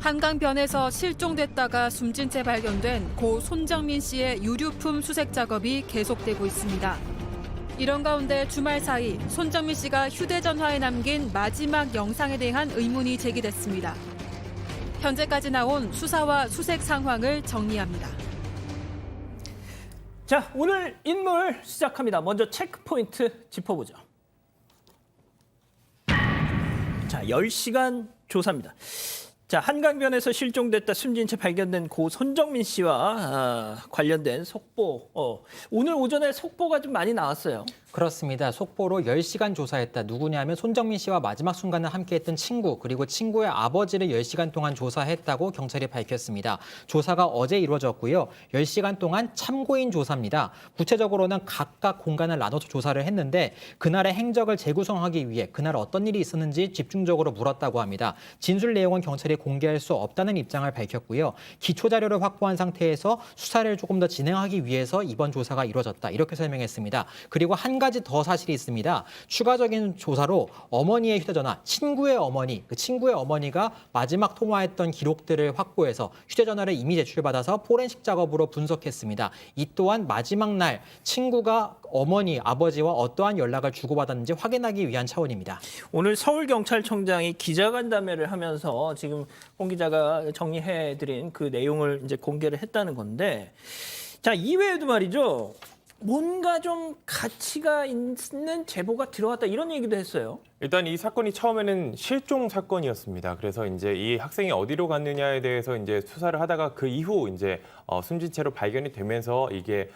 한강변에서 실종됐다가 숨진 채 발견된 고 손정민 씨의 유류품 수색 작업이 계속되고 있습니다. 이런 가운데 주말 사이 손정민 씨가 휴대전화에 남긴 마지막 영상에 대한 의문이 제기됐습니다. 현재까지 나온 수사와 수색 상황을 정리합니다. 자, 오늘 인물 시작합니다. 먼저 체크포인트 짚어보죠. 자, 10시간 조사입니다. 자, 한강변에서 실종됐다 숨진 채 발견된 고 손정민 씨와 관련된 속보. 오늘 오전에 속보가 좀 많이 나왔어요. 그렇습니다. 속보로 10시간 조사했다. 누구냐면 손정민 씨와 마지막 순간을 함께했던 친구 그리고 친구의 아버지를 10시간 동안 조사했다고 경찰이 밝혔습니다. 조사가 어제 이루어졌고요. 10시간 동안 참고인 조사입니다. 구체적으로는 각각 공간을 나눠서 조사를 했는데 그날의 행적을 재구성하기 위해 그날 어떤 일이 있었는지 집중적으로 물었다고 합니다. 진술 내용은 경찰이 공개할 수 없다는 입장을 밝혔고요. 기초 자료를 확보한 상태에서 수사를 조금 더 진행하기 위해서 이번 조사가 이루어졌다. 이렇게 설명했습니다. 그리고 한 가지 더 사실이 있습니다. 추가적인 조사로 어머니의 휴대전화, 친구의 어머니, 그 친구의 어머니가 마지막 통화했던 기록들을 확보해서 휴대전화를 이미 제출받아서 포렌식 작업으로 분석했습니다. 이 또한 마지막 날 친구가 어머니, 아버지와 어떠한 연락을 주고받았는지 확인하기 위한 차원입니다. 오늘 서울경찰청장이 기자간담회를 하면서 지금 홍 기자가 정리해드린 그 내용을 이제 공개를 했다는 건데, 자, 이외에도 말이죠. 뭔가 좀 가치가 있는 제보가 들어왔다 이런 얘기도 했어요. 일단 이 사건이 처음에는 실종 사건이었습니다. 그래서 이제 이 학생이 어디로 갔느냐에 대해서 이제 수사를 하다가 그 이후 이제 숨진 채로 발견이 되면서 이게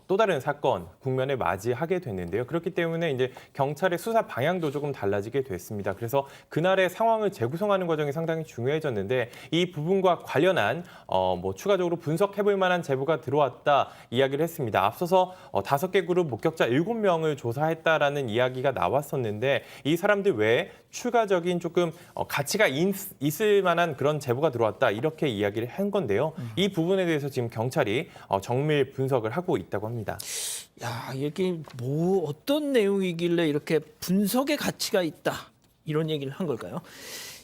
또 다른 사건 국면에 맞이하게 됐는데요. 그렇기 때문에 이제 경찰의 수사 방향도 조금 달라지게 됐습니다. 그래서 그날의 상황을 재구성하는 과정이 상당히 중요해졌는데 이 부분과 관련한 뭐 추가적으로 분석해볼 만한 제보가 들어왔다 이야기를 했습니다. 앞서서 5개 그룹 목격자 7명을 조사했다라는 이야기가 나왔었는데 이 사람들 외에 추가적인 조금 가치가 있을 만한 그런 제보가 들어왔다 이렇게 이야기를 한 건데요. 이 부분에 대해서 지금 경찰이 정밀 분석을 하고 있다고 합니다. 야, 이게 뭐 어떤 내용이길래 이렇게 분석의 가치가 있다 이런 얘기를 한 걸까요?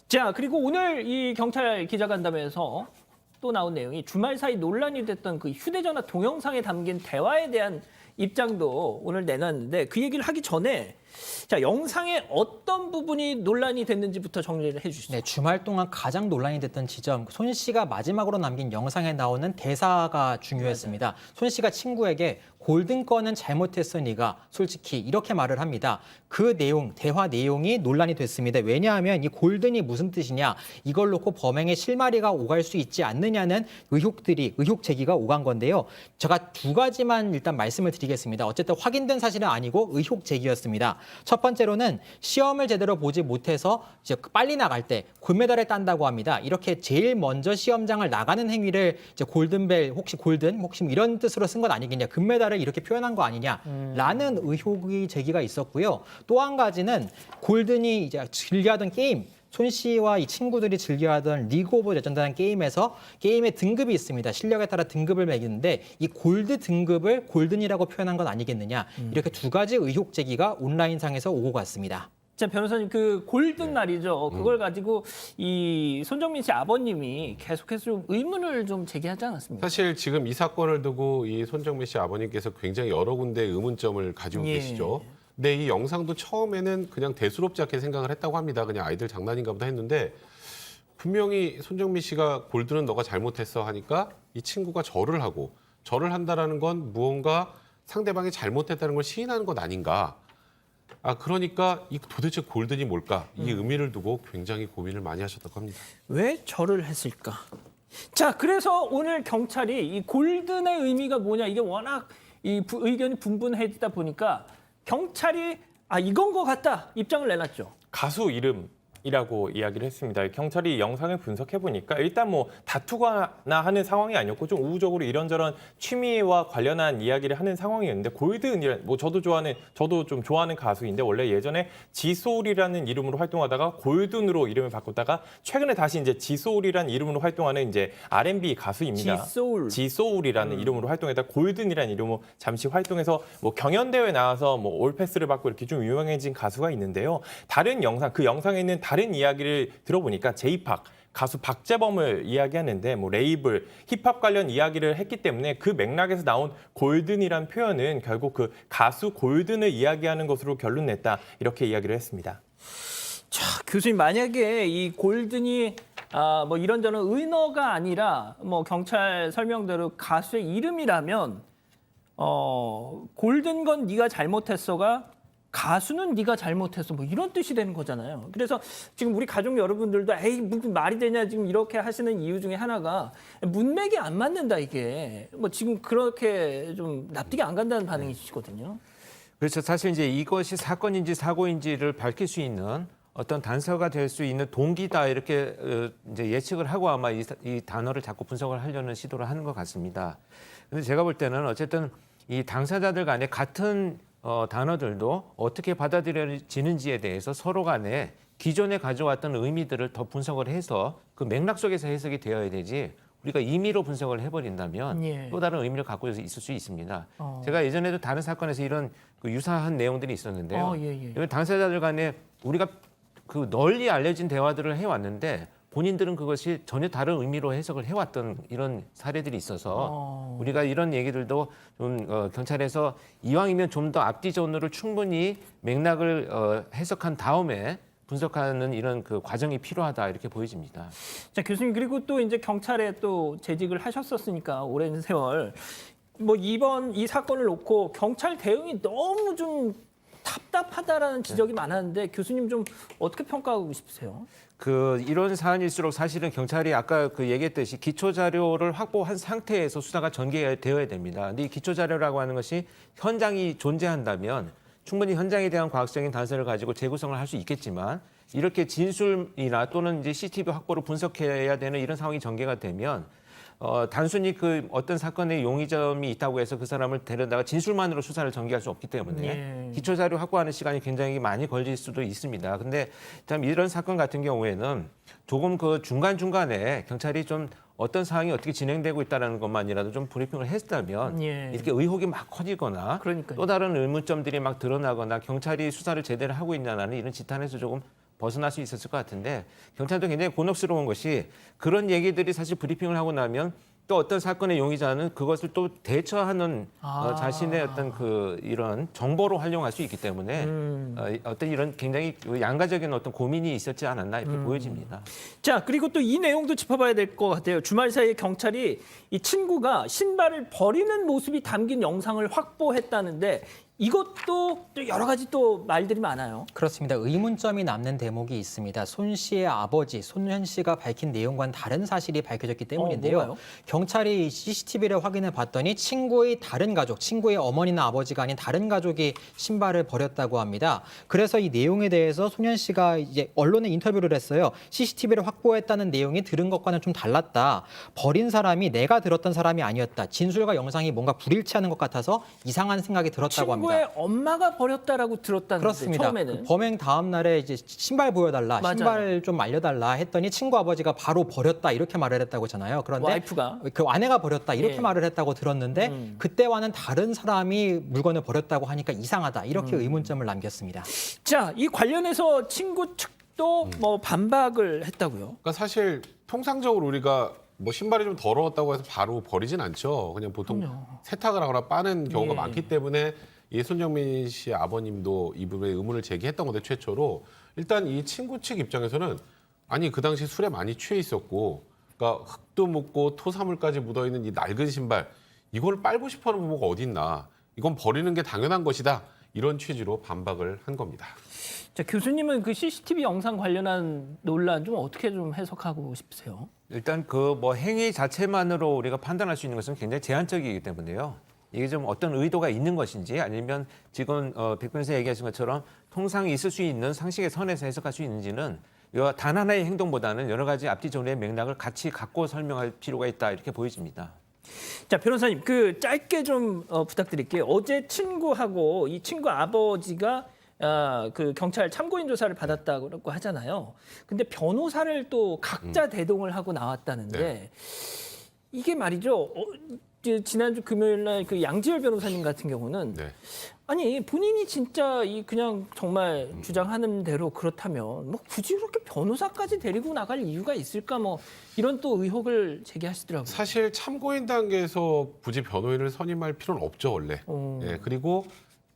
자, 그리고 오늘 이 경찰 기자간담회에서 또 나온 내용이 주말 사이 논란이 됐던 그 휴대전화 동영상에 담긴 대화에 대한 입장도 오늘 내놨는데 그 얘기를 하기 전에 자, 영상의 어떤 부분이 논란이 됐는지부터 정리를 해주시죠. 네, 주말 동안 가장 논란이 됐던 지점, 손 씨가 마지막으로 남긴 영상에 나오는 대사가 중요했습니다. 손 씨가 친구에게 골든 건은 잘못했어 네가 솔직히 이렇게 말을 합니다. 그 내용, 대화 내용이 논란이 됐습니다. 왜냐하면 이 골든이 무슨 뜻이냐, 이걸 놓고 범행의 실마리가 오갈 수 있지 않느냐는 의혹 제기가 오간 건데요. 제가 두 가지만 일단 말씀을 드리겠습니다. 어쨌든 확인된 사실은 아니고 의혹 제기였습니다. 첫 번째로는 시험을 제대로 보지 못해서 이제 빨리 나갈 때 골메달을 딴다고 합니다. 이렇게 제일 먼저 시험장을 나가는 행위를 이제 골든벨 혹시 이런 뜻으로 쓴 건 아니겠냐, 금메달을 이렇게 표현한 거 아니냐라는 의혹이 제기가 있었고요. 또 한 가지는 골든이 이제 즐겨하던 게임, 손 씨와 이 친구들이 즐겨하던 리그 오브 레전드라는 게임에서 게임의 등급이 있습니다. 실력에 따라 등급을 매기는데 이 골드 등급을 골든이라고 표현한 건 아니겠느냐. 이렇게 두 가지 의혹 제기가 온라인상에서 오고 갔습니다. 자, 변호사님, 그 골든 말이죠. 그걸 가지고 이 손정민 씨 아버님이 계속해서 좀 의문을 좀 제기하지 않았습니까? 사실 지금 이 사건을 두고 이 손정민 씨 아버님께서 굉장히 여러 군데 의문점을 가지고 계시죠. 근데 이 영상도 처음에는 그냥 대수롭지 않게 생각을 했다고 합니다. 그냥 아이들 장난인가 보다 했는데 분명히 손정민 씨가 골드는 너가 잘못했어 하니까 이 친구가 절을 하고, 절을 한다라는 건 무언가 상대방이 잘못했다는 걸 시인하는 것 아닌가. 그러니까 이 도대체 골든이 뭘까? 이 의미를 두고 굉장히 고민을 많이 하셨다고 합니다. 왜 절을 했을까? 자, 그래서 오늘 경찰이 이 골든의 의미가 뭐냐, 이게 워낙 이 의견이 분분해지다 보니까 경찰이 이건 것 같다 입장을 내놨죠. 가수 이름이라고 이야기를 했습니다. 경찰이 영상을 분석해 보니까 일단 뭐 다투거나 하는 상황이 아니었고 좀 우호적으로 이런저런 취미와 관련한 이야기를 하는 상황이었는데 골든이란 뭐 저도 좀 좋아하는 가수인데 원래 예전에 지소울이라는 이름으로 활동하다가 골든으로 이름을 바꿨다가 최근에 다시 이제 지소울이라는 이름으로 활동하는 이제 R&B 가수입니다. 지소울이라는 이름으로 활동했다 골든이라는 이름으로 잠시 활동해서 뭐 경연대회 나와서 뭐 올패스를 받고 이렇게 좀 유명해진 가수가 있는데요. 다른 영상, 그 영상에 있는 다른 이야기를 들어보니까 제이팍 가수 박재범을 이야기하는데 뭐 레이블, 힙합 관련 이야기를 했기 때문에 그 맥락에서 나온 골든이란 표현은 결국 그 가수 골든을 이야기하는 것으로 결론 냈다 이렇게 이야기를 했습니다. 자, 교수님 만약에 이 골든이 뭐 이런저런 은어가 아니라 뭐 경찰 설명대로 가수의 이름이라면 골든 건 네가 잘못했어가 가수는 네가 잘못했어 뭐 이런 뜻이 되는 거잖아요. 그래서 지금 우리 가족 여러분들도 에이 무슨 말이 되냐 지금 이렇게 하시는 이유 중에 하나가 문맥이 안 맞는다 이게 뭐 지금 그렇게 좀 납득이 안 간다는 반응이시거든요. 그렇죠. 사실 이제 이것이 사건인지 사고인지를 밝힐 수 있는 어떤 단서가 될 수 있는 동기다 이렇게 이제 예측을 하고 아마 이 단어를 자꾸 분석을 하려는 시도를 하는 것 같습니다. 근데 제가 볼 때는 어쨌든 이 당사자들 간에 같은 단어들도 어떻게 받아들여지는지에 대해서 서로 간에 기존에 가져왔던 의미들을 더 분석을 해서 그 맥락 속에서 해석이 되어야 되지 우리가 임의로 분석을 해버린다면 예. 또 다른 의미를 갖고 있을 수 있습니다. 제가 예전에도 다른 사건에서 이런 그 유사한 내용들이 있었는데요. 예. 이건 당사자들 간에 우리가 그 널리 알려진 대화들을 해왔는데 본인들은 그것이 전혀 다른 의미로 해석을 해왔던 이런 사례들이 있어서 우리가 이런 얘기들도 좀 경찰에서 이왕이면 좀 더 앞뒤전으로 충분히 맥락을 해석한 다음에 분석하는 이런 그 과정이 필요하다 이렇게 보여집니다. 자, 교수님 그리고 또 이제 경찰에 또 재직을 하셨었으니까 오랜 세월 뭐 이번 이 사건을 놓고 경찰 대응이 너무 좀 답답하다라는 지적이 많았는데 교수님 좀 어떻게 평가하고 싶으세요? 그 이런 사안일수록 사실은 경찰이 아까 그 얘기했듯이 기초 자료를 확보한 상태에서 수사가 전개되어야 됩니다. 근데 이 기초 자료라고 하는 것이 현장이 존재한다면 충분히 현장에 대한 과학적인 단서를 가지고 재구성을 할 수 있겠지만 이렇게 진술이나 또는 이제 CCTV 확보로 분석해야 되는 이런 상황이 전개가 되면 단순히 그 어떤 사건의 용의점이 있다고 해서 그 사람을 데려다가 진술만으로 수사를 전개할 수 없기 때문에 기초 자료 확보하는 시간이 굉장히 많이 걸릴 수도 있습니다. 근데 참 이런 사건 같은 경우에는 조금 그 중간중간에 경찰이 좀 어떤 상황이 어떻게 진행되고 있다는 것만이라도 좀 브리핑을 했다면 이렇게 의혹이 막 커지거나 그러니까요. 또 다른 의문점들이 막 드러나거나 경찰이 수사를 제대로 하고 있냐는 이런 지탄에서 조금 벗어날 수 있었을 것 같은데 경찰도 굉장히 곤혹스러운 것이 그런 얘기들이 사실 브리핑을 하고 나면 또 어떤 사건의 용의자는 그것을 또 대처하는 자신의 어떤 그 이런 정보로 활용할 수 있기 때문에 어떤 이런 굉장히 양가적인 어떤 고민이 있었지 않았나 이렇게 보여집니다. 자, 그리고 또 이 내용도 짚어봐야 될 것 같아요. 주말 사이에 경찰이 이 친구가 신발을 버리는 모습이 담긴 영상을 확보했다는데 이것도 또 여러 가지 또 말들이 많아요. 그렇습니다. 의문점이 남는 대목이 있습니다. 손 씨의 아버지 손현 씨가 밝힌 내용과는 다른 사실이 밝혀졌기 때문인데요. 뭐가요? 경찰이 CCTV를 확인해 봤더니 친구의 다른 가족, 친구의 어머니나 아버지가 아닌 다른 가족이 신발을 버렸다고 합니다. 그래서 이 내용에 대해서 손현 씨가 이제 언론에 인터뷰를 했어요. CCTV를 확보했다는 내용이 들은 것과는 좀 달랐다. 버린 사람이 내가 들었던 사람이 아니었다. 진술과 영상이 뭔가 불일치하는 것 같아서 이상한 생각이 들었다고 합니다. 친구의 엄마가 버렸다라고 들었다는데 그렇습니다. 처음에는. 그 범행 다음 날에 이제 신발 보여달라, 맞아요. 신발 좀 알려달라 했더니 친구 아버지가 바로 버렸다 이렇게 말을 했다고 하잖아요. 그런데 와이프가 그 아내가 버렸다 이렇게 예. 말을 했다고 들었는데 그때와는 다른 사람이 물건을 버렸다고 하니까 이상하다 이렇게 의문점을 남겼습니다. 자, 이 관련해서 친구 측도 뭐 반박을 했다고요. 그러니까 사실 통상적으로 우리가 뭐 신발이 좀 더러웠다고 해서 바로 버리진 않죠. 그냥 보통 세탁을 하거나 빠는 경우가 예. 많기 때문에 이 손정민 씨 아버님도 이 부분에 의문을 제기했던 건데 최초로 일단 이 친구 측 입장에서는 아니 그 당시 술에 많이 취해 있었고 그러니까 흙도 묻고 토사물까지 묻어있는 이 낡은 신발 이걸 빨고 싶어하는 부모가 어디 있나 이건 버리는 게 당연한 것이다 이런 취지로 반박을 한 겁니다. 자, 교수님은 그 CCTV 영상 관련한 논란 좀 어떻게 좀 해석하고 싶으세요? 일단 그 뭐 행위 자체만으로 우리가 판단할 수 있는 것은 굉장히 제한적이기 때문에요. 이게 좀 어떤 의도가 있는 것인지 아니면 지금 백 변호사 얘기하신 것처럼 통상 있을 수 있는 상식의 선에서 해석할 수 있는지는 단 하나의 행동보다는 여러 가지 앞뒤 전후의 맥락을 같이 갖고 설명할 필요가 있다 이렇게 보여집니다. 자, 변호사님 그 짧게 좀 부탁드릴게요. 어제 친구하고 이 친구 아버지가 그 경찰 참고인 조사를 받았다고 하잖아요. 근데 변호사를 또 각자 대동을 하고 나왔다는데 이게 말이죠. 지난주 금요일 날 그 양지열 변호사님 같은 경우는 네. 아니 본인이 진짜 이 그냥 정말 주장하는 대로 그렇다면 뭐 굳이 그렇게 변호사까지 데리고 나갈 이유가 있을까 뭐 이런 또 의혹을 제기하시더라고요. 사실 참고인 단계에서 굳이 변호인을 선임할 필요는 없죠 원래. 예, 그리고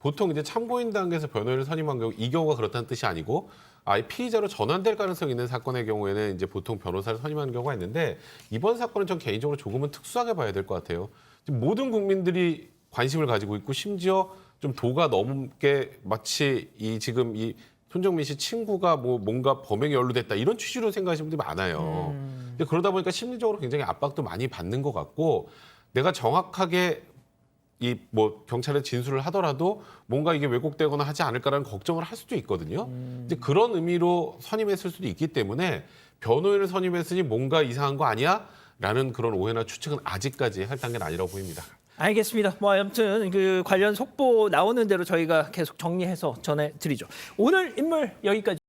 보통 이제 참고인 단계에서 변호인을 선임한 경우 이 경우가 그렇다는 뜻이 아니고 아예 피의자로 전환될 가능성이 있는 사건의 경우에는 이제 보통 변호사를 선임하는 경우가 있는데 이번 사건은 전 개인적으로 조금은 특수하게 봐야 될 것 같아요. 지금 모든 국민들이 관심을 가지고 있고 심지어 좀 도가 넘게 마치 지금 이 손정민 씨 친구가 뭐 뭔가 범행에 연루됐다 이런 취지로 생각하시는 분들이 많아요. 근데 그러다 보니까 심리적으로 굉장히 압박도 많이 받는 것 같고 내가 정확하게 이 뭐 경찰에 진술을 하더라도 뭔가 이게 왜곡되거나 하지 않을까라는 걱정을 할 수도 있거든요. 이제 그런 의미로 선임했을 수도 있기 때문에 변호인을 선임했으니 뭔가 이상한 거 아니야? 라는 그런 오해나 추측은 아직까지 할 단계는 아니라고 보입니다. 알겠습니다. 뭐 아무튼 그 관련 속보 나오는 대로 저희가 계속 정리해서 전해드리죠. 오늘 인물 여기까지.